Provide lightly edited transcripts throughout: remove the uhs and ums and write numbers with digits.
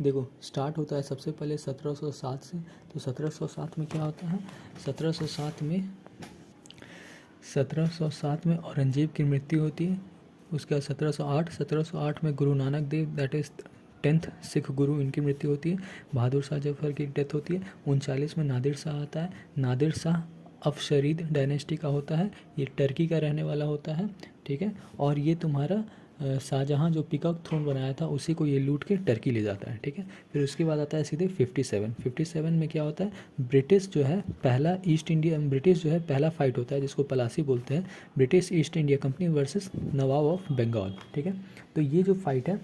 देखो स्टार्ट होता है सबसे पहले 1707 से। तो 1707 में क्या होता है, 1707 में औरंगजेब की मृत्यु होती है। उसके बाद 1708 में Guru Nanak Dev that is 10th Sikh गुरु, इनकी मृत्यु होती है। बहादुर शाह जफर की डेथ होती है। 39 में नादिर शाह आता है। नादिर शाह अफशरीद डायनेस्टी का होता है, ये टर्की का रहने वाला होता है, ठीक है। और ये तुम्हारा शाहजहाँ जो पिकॉक थ्रोन बनाया था उसी को ये लूट के टर्की ले जाता है, ठीक है। फिर उसके बाद आता है सीधे 57 में क्या होता है, ब्रिटिश जो है पहला फाइट होता है जिसको पलासी बोलते हैं, British East India company versus nawab of Bengal, ठीक है। तो ये जो फाइट है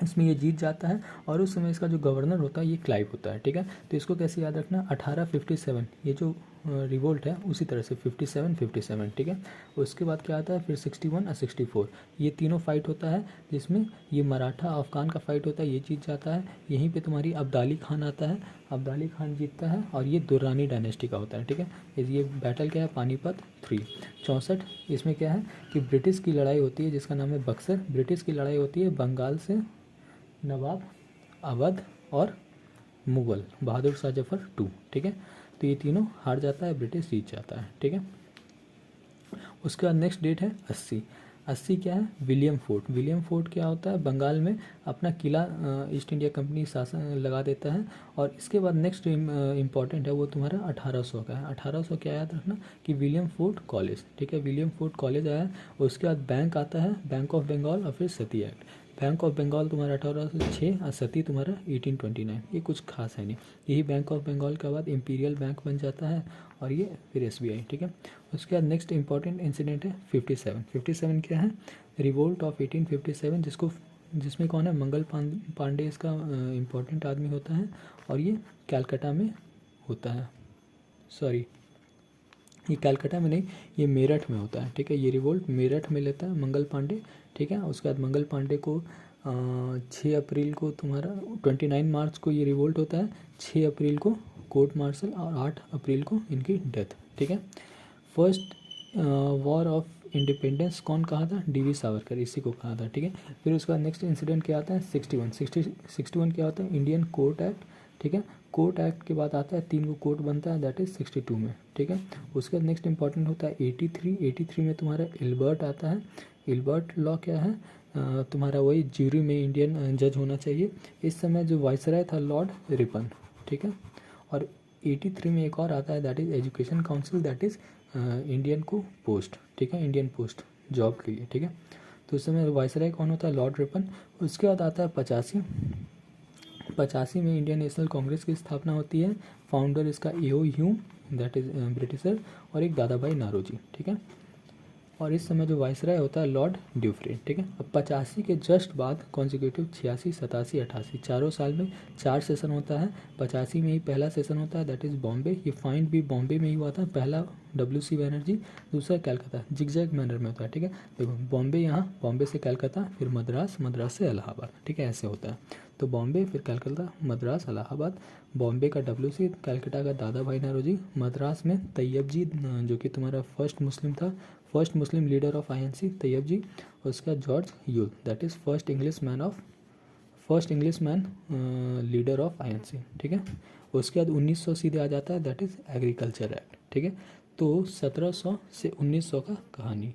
इसमें ये जीत जाता है और उस समय इसका जो गवर्नर होता है ये क्लाइव होता है, ठीक है। तो इसको कैसे याद रखना, 1857 ये जो रिवोल्ट है उसी तरह से 57, ठीक है। उसके बाद क्या आता है फिर 61 और 64, ये तीनों फाइट होता है जिसमें ये मराठा अफगान का फाइट होता है, ये जीत जाता है। यहीं पे तुम्हारी अब्दाली खान आता है, अब्दाली खान जीतता है और ये दुर्रानी डायनेस्टी का होता है, ठीक है। ये बैटल क्या है, पानीपत 3। 64 इसमें क्या है कि ब्रिटिश की लड़ाई होती है जिसका नाम है बक्सर, ब्रिटिश की लड़ाई होती है बंगाल से नवाब अवध और मुग़ल बहादुर शाह जफर 2, ठीक है। तो ये तीनों हार जाता है, ब्रिटिश जीत जाता है, ठीक है। उसके बाद नेक्स्ट डेट है 80 क्या है, विलियम फोर्ट क्या होता है, बंगाल में अपना किला ईस्ट इंडिया कंपनी शासन लगा देता है। और इसके बाद नेक्स्ट इम्पॉर्टेंट है वो तुम्हारा 1800 का है। 1800 क्या याद रखना कि विलियम फोर्ट कॉलेज, ठीक है, विलियम फोर्ट कॉलेज आया। उसके बाद बैंक आता है, बैंक ऑफ बंगाल और फिर सती एक्ट। बैंक ऑफ बंगाल तुम्हारा 1806 और सती तुम्हारा 1829, ये कुछ खास है नहीं। यही बैंक ऑफ बंगाल के बाद इंपीरियल बैंक बन जाता है और ये फिर एसबीआई, ठीक है। उसके बाद नेक्स्ट इंपॉर्टेंट इंसिडेंट है 57 क्या है, रिवोल्ट ऑफ 1857 जिसमें कौन है, मंगल पांडे इसका इम्पोर्टेंट आदमी होता है और ये कैलकाटा में होता है, सॉरी ये कैलकाटा में नहीं, ये मेरठ में होता है, ठीक है। ये रिवोल्ट मेरठ में लेता है मंगल पांडे, ठीक है। उसके बाद मंगल पांडे को 6 अप्रैल को तुम्हारा 29 मार्च को ये रिवोल्ट होता है, 6 अप्रैल को कोर्ट मार्शल और 8 अप्रैल को इनकी डेथ, ठीक है। फर्स्ट वॉर ऑफ इंडिपेंडेंस कौन कहा था, डीवी सावरकर, इसी को कहा था, ठीक है। फिर उसके बाद नेक्स्ट इंसिडेंट क्या आता है 61 क्या होता है, इंडियन कोर्ट एक्ट, ठीक है। कोर्ट एक्ट के बाद आता है 3 को कोर्ट बनता है दैट इज 62 में, ठीक है। उसके बाद नेक्स्ट इंपॉर्टेंट होता है 83 में तुम्हारा इल्बर्ट आता है। इल्बर्ट लॉ क्या है, तुम्हारा वही ज्यूरी में इंडियन जज होना चाहिए। इस समय जो वाइसराय था लॉर्ड रिपन, ठीक है। और 83 में एक और आता है that is education council, that is Indian को पोस्ट, ठीक है, इंडियन पोस्ट जॉब के लिए, ठीक है। तो उस समय वाइसराय कौन होता है, लॉर्ड रिपन। उसके बाद आता है 85 में इंडियन नेशनल कांग्रेस की स्थापना होती है। फाउंडर इसका एओ ह्यूम दैट इज ब्रिटिशर और एक दादा भाई नारोजी, ठीक है। और इस समय जो वाइसराय होता है लॉर्ड ड्यूफ्रेन, ठीक है। अब 85 के जस्ट बाद कॉन्जिक्यूटिव 86, 87, 88 चारों साल में 4 सेशन होता है। 85 में ही पहला सेशन होता है दैट इज़ बॉम्बे, ये फाइंड भी बॉम्बे में ही हुआ था, पहला WC बैनर्जी, दूसरा कलकत्ता, जिगजैग मैनर में होता है, ठीक है। देखो बॉम्बे यहाँ, बॉम्बे से कलकत्ता, फिर मद्रास, मद्रास से इलाहाबाद, ठीक है, ऐसे होता है। तो बॉम्बे, फिर कलकत्ता, मद्रास, इलाहाबाद। बॉम्बे का WC, कलकत्ता का दादा भाई नौरोजी, मद्रास में तैयब जी जो कि तुम्हारा फर्स्ट मुस्लिम था, first Muslim leader of INC Tyab ji. उसका George Yule that is first English man leader of INC, ठीक है। उसके बाद 1900 सीधे आ जाता है दैट इज़ एग्रीकल्चर एक्ट, ठीक है। तो 1700 से 1900 का कहानी।